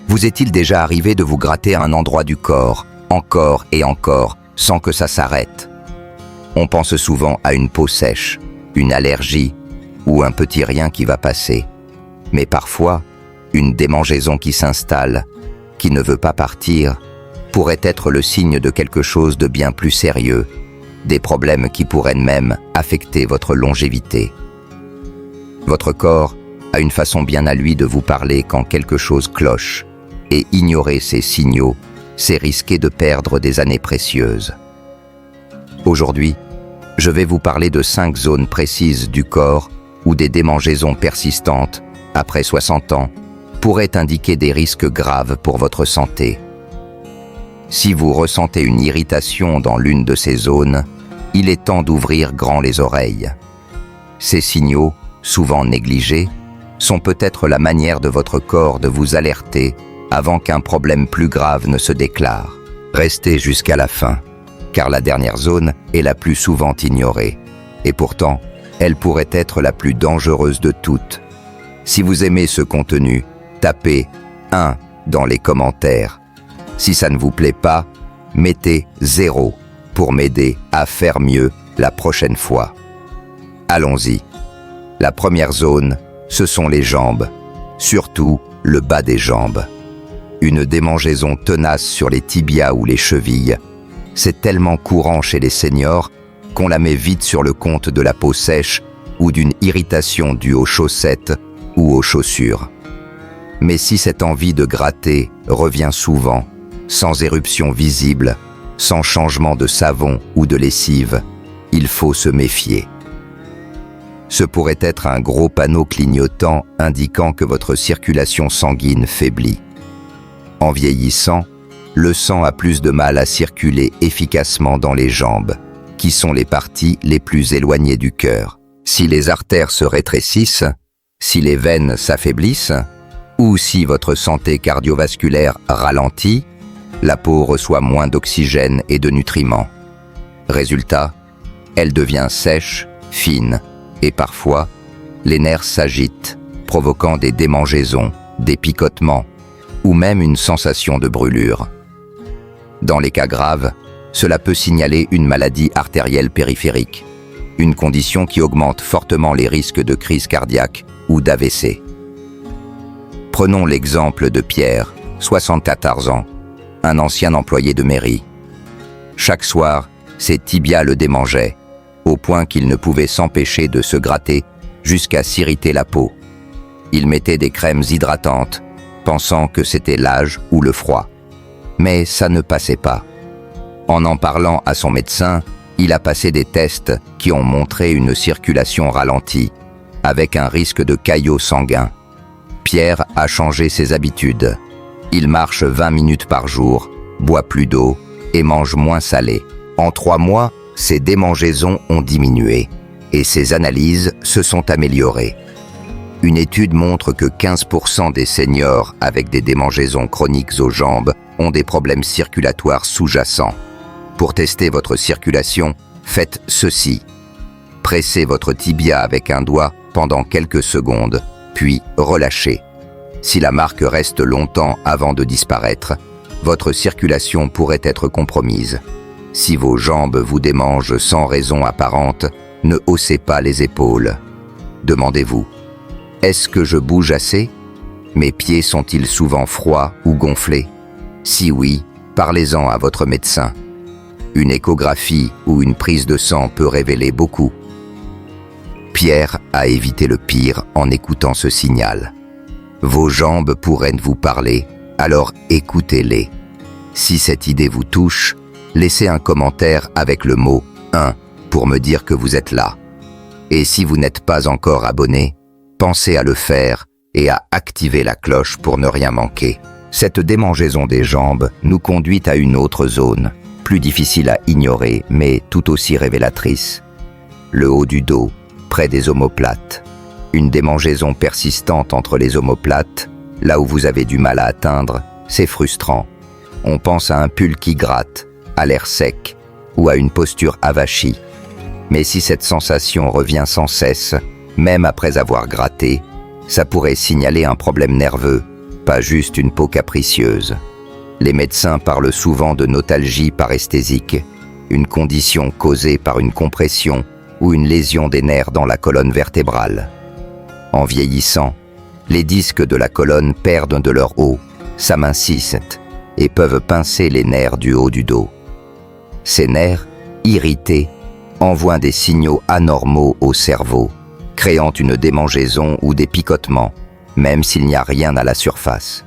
Vous est-il déjà arrivé de vous gratter à un endroit du corps, encore et encore, sans que ça s'arrête? On pense souvent à une peau sèche, une allergie ou un petit rien qui va passer. Mais parfois, une démangeaison qui s'installe, qui ne veut pas partir, pourrait être le signe de quelque chose de bien plus sérieux, des problèmes qui pourraient même affecter votre longévité. Votre corps a une façon bien à lui de vous parler quand quelque chose cloche, et ignorer ces signaux, c'est risquer de perdre des années précieuses. Aujourd'hui, je vais vous parler de 5 zones précises du corps où des démangeaisons persistantes, après 60 ans, pourraient indiquer des risques graves pour votre santé. Si vous ressentez une irritation dans l'une de ces zones, il est temps d'ouvrir grand les oreilles. Ces signaux, souvent négligés, sont peut-être la manière de votre corps de vous alerter avant qu'un problème plus grave ne se déclare. Restez jusqu'à la fin, car la dernière zone est la plus souvent ignorée, et pourtant, elle pourrait être la plus dangereuse de toutes. Si vous aimez ce contenu, tapez 1 dans les commentaires. Si ça ne vous plaît pas, mettez 0 pour m'aider à faire mieux la prochaine fois. Allons-y. La première zone, ce sont les jambes, surtout le bas des jambes. Une démangeaison tenace sur les tibias ou les chevilles. C'est tellement courant chez les seniors qu'on la met vite sur le compte de la peau sèche ou d'une irritation due aux chaussettes ou aux chaussures. Mais si cette envie de gratter revient souvent, sans éruption visible, sans changement de savon ou de lessive, il faut se méfier. Ce pourrait être un gros panneau clignotant indiquant que votre circulation sanguine faiblit. En vieillissant, le sang a plus de mal à circuler efficacement dans les jambes, qui sont les parties les plus éloignées du cœur. Si les artères se rétrécissent, si les veines s'affaiblissent, ou si votre santé cardiovasculaire ralentit, la peau reçoit moins d'oxygène et de nutriments. Résultat, elle devient sèche, fine, et parfois, les nerfs s'agitent, provoquant des démangeaisons, des picotements, ou même une sensation de brûlure. Dans les cas graves, cela peut signaler une maladie artérielle périphérique, une condition qui augmente fortement les risques de crise cardiaque ou d'AVC. Prenons l'exemple de Pierre, 74 ans, un ancien employé de mairie. Chaque soir, ses tibias le démangeaient, au point qu'il ne pouvait s'empêcher de se gratter jusqu'à s'irriter la peau. Il mettait des crèmes hydratantes, pensant que c'était l'âge ou le froid. Mais ça ne passait pas. En parlant à son médecin, il a passé des tests qui ont montré une circulation ralentie, avec un risque de caillot sanguin. Pierre a changé ses habitudes. Il marche 20 minutes par jour, boit plus d'eau et mange moins salé. En 3 mois, ses démangeaisons ont diminué et ses analyses se sont améliorées. Une étude montre que 15% des seniors avec des démangeaisons chroniques aux jambes ont des problèmes circulatoires sous-jacents. Pour tester votre circulation, faites ceci. Pressez votre tibia avec un doigt pendant quelques secondes, puis relâchez. Si la marque reste longtemps avant de disparaître, votre circulation pourrait être compromise. Si vos jambes vous démangent sans raison apparente, ne haussez pas les épaules. Demandez-vous, est-ce que je bouge assez? Mes pieds sont-ils souvent froids ou gonflés? Si oui, parlez-en à votre médecin. Une échographie ou une prise de sang peut révéler beaucoup. Pierre a évité le pire en écoutant ce signal. Vos jambes pourraient vous parler, alors écoutez-les. Si cette idée vous touche, laissez un commentaire avec le mot « 1 » pour me dire que vous êtes là. Et si vous n'êtes pas encore abonné, pensez à le faire et à activer la cloche pour ne rien manquer. Cette démangeaison des jambes nous conduit à une autre zone, plus difficile à ignorer mais tout aussi révélatrice. Le haut du dos, près des omoplates. Une démangeaison persistante entre les omoplates, là où vous avez du mal à atteindre, c'est frustrant. On pense à un pull qui gratte, à l'air sec ou à une posture avachie. Mais si cette sensation revient sans cesse, même après avoir gratté, ça pourrait signaler un problème nerveux, pas juste une peau capricieuse. Les médecins parlent souvent de notalgie paresthésique, une condition causée par une compression ou une lésion des nerfs dans la colonne vertébrale. En vieillissant, les disques de la colonne perdent de leur haut, s'amincissent et peuvent pincer les nerfs du haut du dos. Ces nerfs, irrités, envoient des signaux anormaux au cerveau, créant une démangeaison ou des picotements, même s'il n'y a rien à la surface.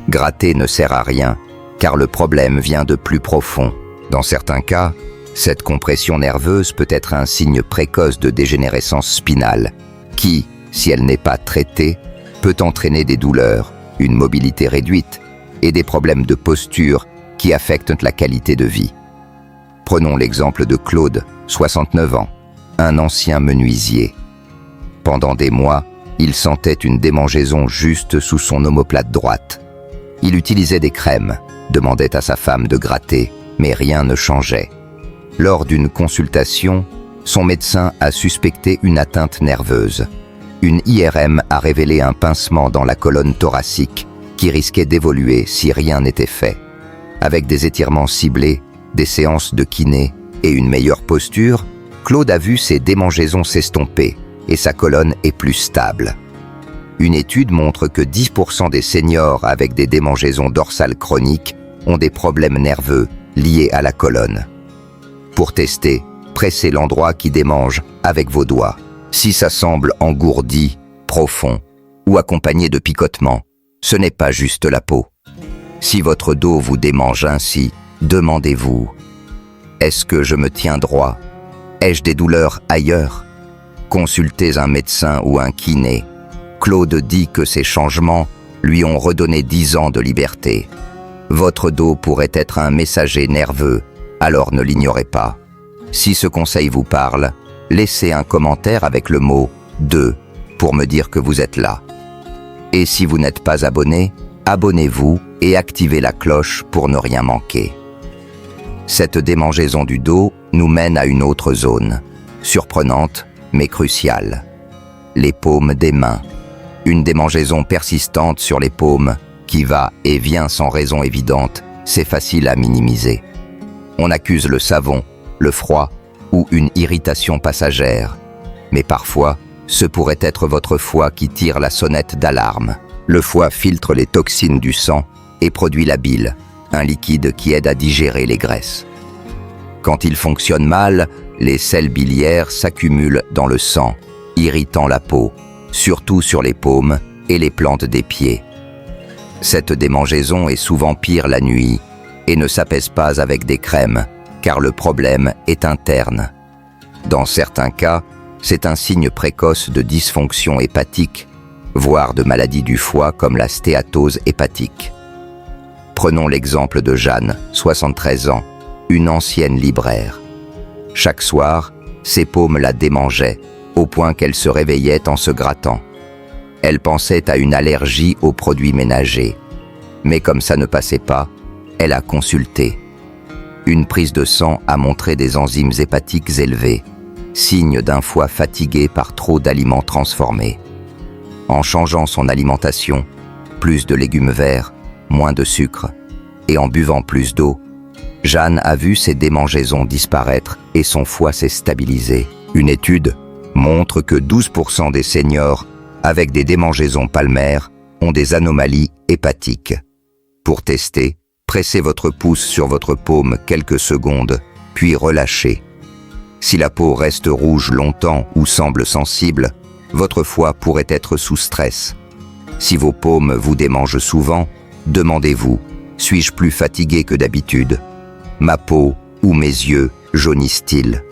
Gratter ne sert à rien, car le problème vient de plus profond. Dans certains cas, cette compression nerveuse peut être un signe précoce de dégénérescence spinale, qui, si elle n'est pas traitée, peut entraîner des douleurs, une mobilité réduite et des problèmes de posture qui affectent la qualité de vie. Prenons l'exemple de Claude, 69 ans, un ancien menuisier. Pendant des mois, il sentait une démangeaison juste sous son omoplate droite. Il utilisait des crèmes, demandait à sa femme de gratter, mais rien ne changeait. Lors d'une consultation, son médecin a suspecté une atteinte nerveuse. Une IRM a révélé un pincement dans la colonne thoracique qui risquait d'évoluer si rien n'était fait. Avec des étirements ciblés, des séances de kiné et une meilleure posture, Claude a vu ses démangeaisons s'estomper et sa colonne est plus stable. Une étude montre que 10% des seniors avec des démangeaisons dorsales chroniques ont des problèmes nerveux liés à la colonne. Pour tester, pressez l'endroit qui démange avec vos doigts. Si ça semble engourdi, profond ou accompagné de picotements, ce n'est pas juste la peau. Si votre dos vous démange ainsi, demandez-vous: est-ce que je me tiens droit? Ai-je des douleurs ailleurs? Consultez un médecin ou un kiné. Claude dit que ces changements lui ont redonné 10 ans de liberté. Votre dos pourrait être un messager nerveux, alors ne l'ignorez pas. Si ce conseil vous parle, laissez un commentaire avec le mot « 2 » pour me dire que vous êtes là. Et si vous n'êtes pas abonné, abonnez-vous et activez la cloche pour ne rien manquer. Cette démangeaison du dos nous mène à une autre zone, surprenante mais cruciale. Les paumes des mains. Une démangeaison persistante sur les paumes qui va et vient sans raison évidente, c'est facile à minimiser. On accuse le savon, le froid ou une irritation passagère. Mais parfois, ce pourrait être votre foie qui tire la sonnette d'alarme. Le foie filtre les toxines du sang et produit la bile, un liquide qui aide à digérer les graisses. Quand il fonctionne mal, les sels biliaires s'accumulent dans le sang, irritant la peau, surtout sur les paumes et les plantes des pieds. Cette démangeaison est souvent pire la nuit et ne s'apaise pas avec des crèmes, car le problème est interne. Dans certains cas, c'est un signe précoce de dysfonction hépatique, voire de maladie du foie comme la stéatose hépatique. Prenons l'exemple de Jeanne, 73 ans, une ancienne libraire. Chaque soir, ses paumes la démangeaient, au point qu'elle se réveillait en se grattant. Elle pensait à une allergie aux produits ménagers. Mais comme ça ne passait pas, elle a consulté. Une prise de sang a montré des enzymes hépatiques élevées, signe d'un foie fatigué par trop d'aliments transformés. En changeant son alimentation, plus de légumes verts, moins de sucre, et en buvant plus d'eau, Jeanne a vu ses démangeaisons disparaître et son foie s'est stabilisé. Une étude montre que 12% des seniors avec des démangeaisons palmaires ont des anomalies hépatiques. Pour tester, pressez votre pouce sur votre paume quelques secondes, puis relâchez. Si la peau reste rouge longtemps ou semble sensible, votre foie pourrait être sous stress. Si vos paumes vous démangent souvent, demandez-vous: suis-je plus fatigué que d'habitude? Ma peau ou mes yeux jaunissent-ils?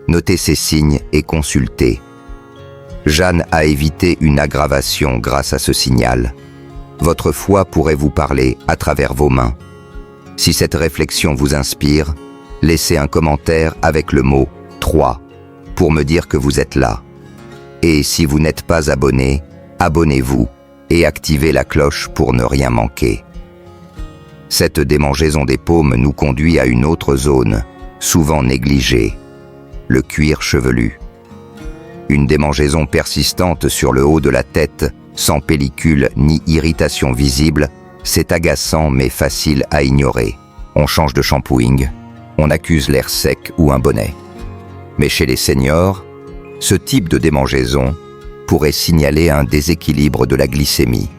Notez ces signes et consultez. Jeanne a évité une aggravation grâce à ce signal. Votre foie pourrait vous parler à travers vos mains. Si cette réflexion vous inspire, laissez un commentaire avec le mot « 3 » pour me dire que vous êtes là. Et si vous n'êtes pas abonné, abonnez-vous et activez la cloche pour ne rien manquer. Cette démangeaison des paumes nous conduit à une autre zone, souvent négligée, le cuir chevelu. Une démangeaison persistante sur le haut de la tête sans pellicule ni irritation visible, c'est agaçant mais facile à ignorer. On change de shampooing, on accuse l'air sec ou un bonnet. Mais chez les seniors, ce type de démangeaison pourrait signaler un déséquilibre de la glycémie.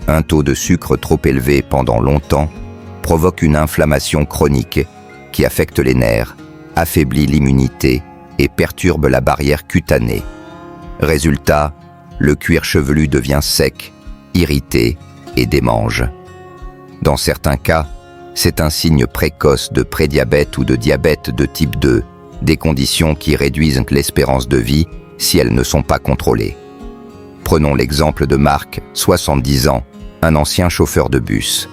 Un taux de sucre trop élevé pendant longtemps provoque une inflammation chronique qui affecte les nerfs, affaiblit l'immunité et perturbe la barrière cutanée. Résultat, le cuir chevelu devient sec, irrité et démange. Dans certains cas, c'est un signe précoce de prédiabète ou de diabète de type 2, des conditions qui réduisent l'espérance de vie si elles ne sont pas contrôlées. Prenons l'exemple de Marc, 70 ans, un ancien chauffeur de bus.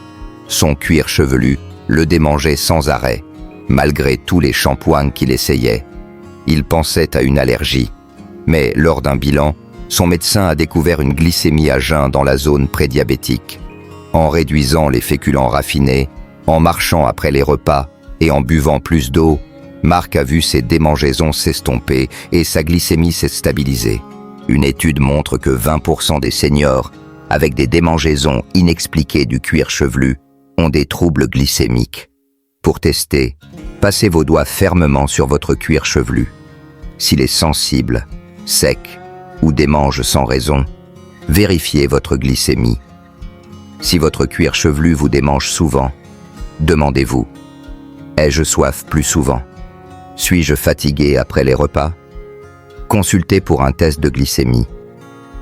Son cuir chevelu le démangeait sans arrêt, malgré tous les shampoings qu'il essayait. Il pensait à une allergie, mais lors d'un bilan, son médecin a découvert une glycémie à jeun dans la zone prédiabétique. En réduisant les féculents raffinés, en marchant après les repas et en buvant plus d'eau, Marc a vu ses démangeaisons s'estomper et sa glycémie s'est stabilisée. Une étude montre que 20% des seniors avec des démangeaisons inexpliquées du cuir chevelu ont des troubles glycémiques. Pour tester, passez vos doigts fermement sur votre cuir chevelu. S'il est sensible, sec ou démange sans raison, vérifiez votre glycémie. Si votre cuir chevelu vous démange souvent, demandez-vous: ai-je soif plus souvent? Suis-je fatigué après les repas? Consultez pour un test de glycémie.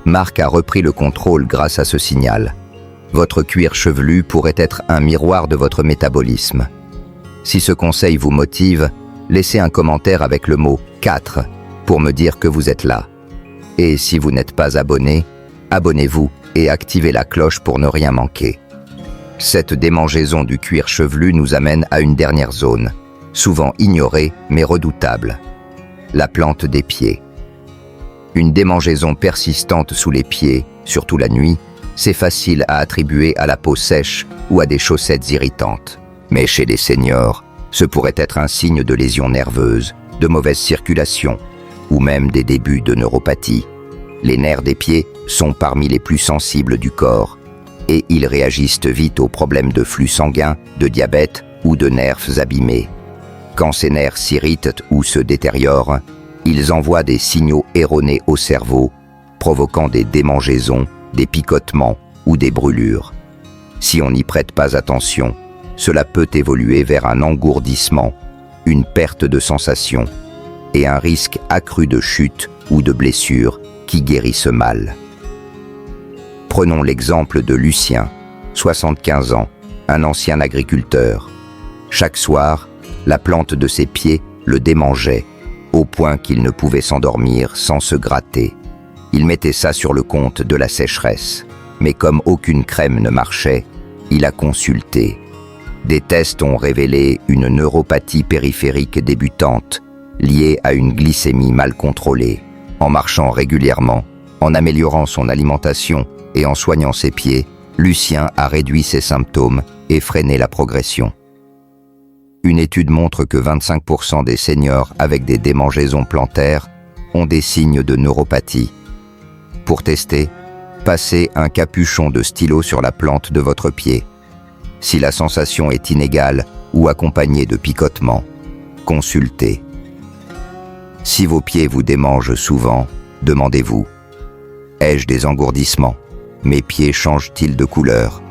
Marc a repris le contrôle grâce à ce signal. Votre cuir chevelu pourrait être un miroir de votre métabolisme. Si ce conseil vous motive, laissez un commentaire avec le mot 4 pour me dire que vous êtes là. Et si vous n'êtes pas abonné, abonnez-vous et activez la cloche pour ne rien manquer. Cette démangeaison du cuir chevelu nous amène à une dernière zone, souvent ignorée mais redoutable: la plante des pieds. Une démangeaison persistante sous les pieds, surtout la nuit, c'est facile à attribuer à la peau sèche ou à des chaussettes irritantes. Mais chez les seniors, ce pourrait être un signe de lésions nerveuses, de mauvaise circulation ou même des débuts de neuropathie. Les nerfs des pieds sont parmi les plus sensibles du corps et ils réagissent vite aux problèmes de flux sanguin, de diabète ou de nerfs abîmés. Quand ces nerfs s'irritent ou se détériorent, ils envoient des signaux erronés au cerveau, provoquant des démangeaisons, des picotements ou des brûlures. Si on n'y prête pas attention, cela peut évoluer vers un engourdissement, une perte de sensation et un risque accru de chute ou de blessure qui guérissent mal. Prenons l'exemple de Lucien, 75 ans, un ancien agriculteur. Chaque soir, la plante de ses pieds le démangeait, au point qu'il ne pouvait s'endormir sans se gratter. Il mettait ça sur le compte de la sécheresse, mais comme aucune crème ne marchait, il a consulté. Des tests ont révélé une neuropathie périphérique débutante, liée à une glycémie mal contrôlée. En marchant régulièrement, en améliorant son alimentation et en soignant ses pieds, Lucien a réduit ses symptômes et freiné la progression. Une étude montre que 25% des seniors avec des démangeaisons plantaires ont des signes de neuropathie. Pour tester, passez un capuchon de stylo sur la plante de votre pied. Si la sensation est inégale ou accompagnée de picotements, consultez. Si vos pieds vous démangent souvent, demandez-vous: ai-je des engourdissements? Mes pieds changent-ils de couleur?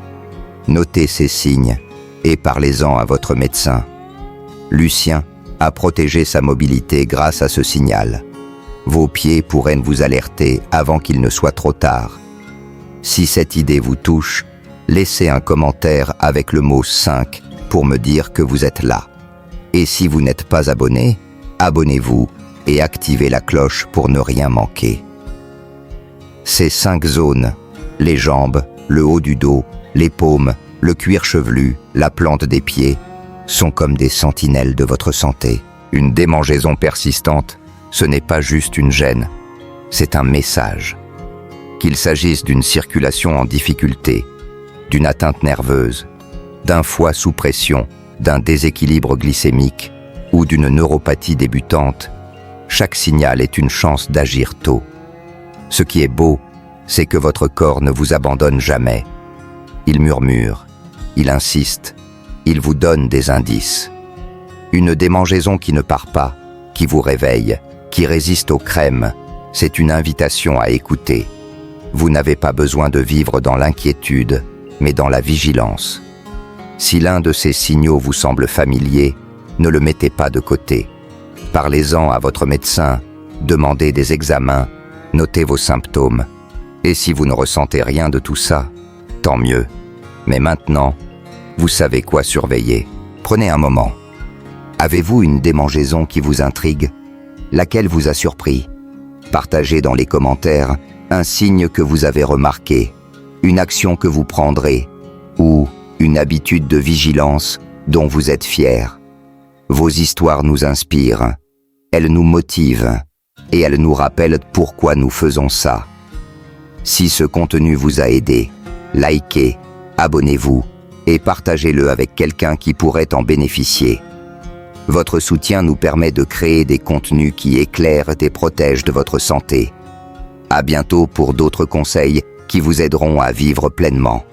Notez ces signes et parlez-en à votre médecin. Lucien a protégé sa mobilité grâce à ce signal. Vos pieds pourraient vous alerter avant qu'il ne soit trop tard. Si cette idée vous touche, laissez un commentaire avec le mot 5 pour me dire que vous êtes là. Et si vous n'êtes pas abonné, abonnez-vous et activez la cloche pour ne rien manquer. Ces 5 zones, les jambes, le haut du dos, les paumes, le cuir chevelu, la plante des pieds, sont comme des sentinelles de votre santé. Une démangeaison persistante, ce n'est pas juste une gêne, c'est un message. Qu'il s'agisse d'une circulation en difficulté, d'une atteinte nerveuse, d'un foie sous pression, d'un déséquilibre glycémique ou d'une neuropathie débutante, chaque signal est une chance d'agir tôt. Ce qui est beau, c'est que votre corps ne vous abandonne jamais. Il murmure, il insiste, il vous donne des indices. Une démangeaison qui ne part pas, qui vous réveille, qui résiste aux crèmes, c'est une invitation à écouter. Vous n'avez pas besoin de vivre dans l'inquiétude, mais dans la vigilance. Si l'un de ces signaux vous semble familier, ne le mettez pas de côté. Parlez-en à votre médecin, demandez des examens, notez vos symptômes. Et si vous ne ressentez rien de tout ça, tant mieux. Mais maintenant, vous savez quoi surveiller. Prenez un moment. Avez-vous une démangeaison qui vous intrigue? Laquelle vous a surpris? Partagez dans les commentaires un signe que vous avez remarqué, une action que vous prendrez, ou une habitude de vigilance dont vous êtes fier. Vos histoires nous inspirent, elles nous motivent, et elles nous rappellent pourquoi nous faisons ça. Si ce contenu vous a aidé, likez, abonnez-vous et partagez-le avec quelqu'un qui pourrait en bénéficier. Votre soutien nous permet de créer des contenus qui éclairent et protègent de votre santé. À bientôt pour d'autres conseils qui vous aideront à vivre pleinement.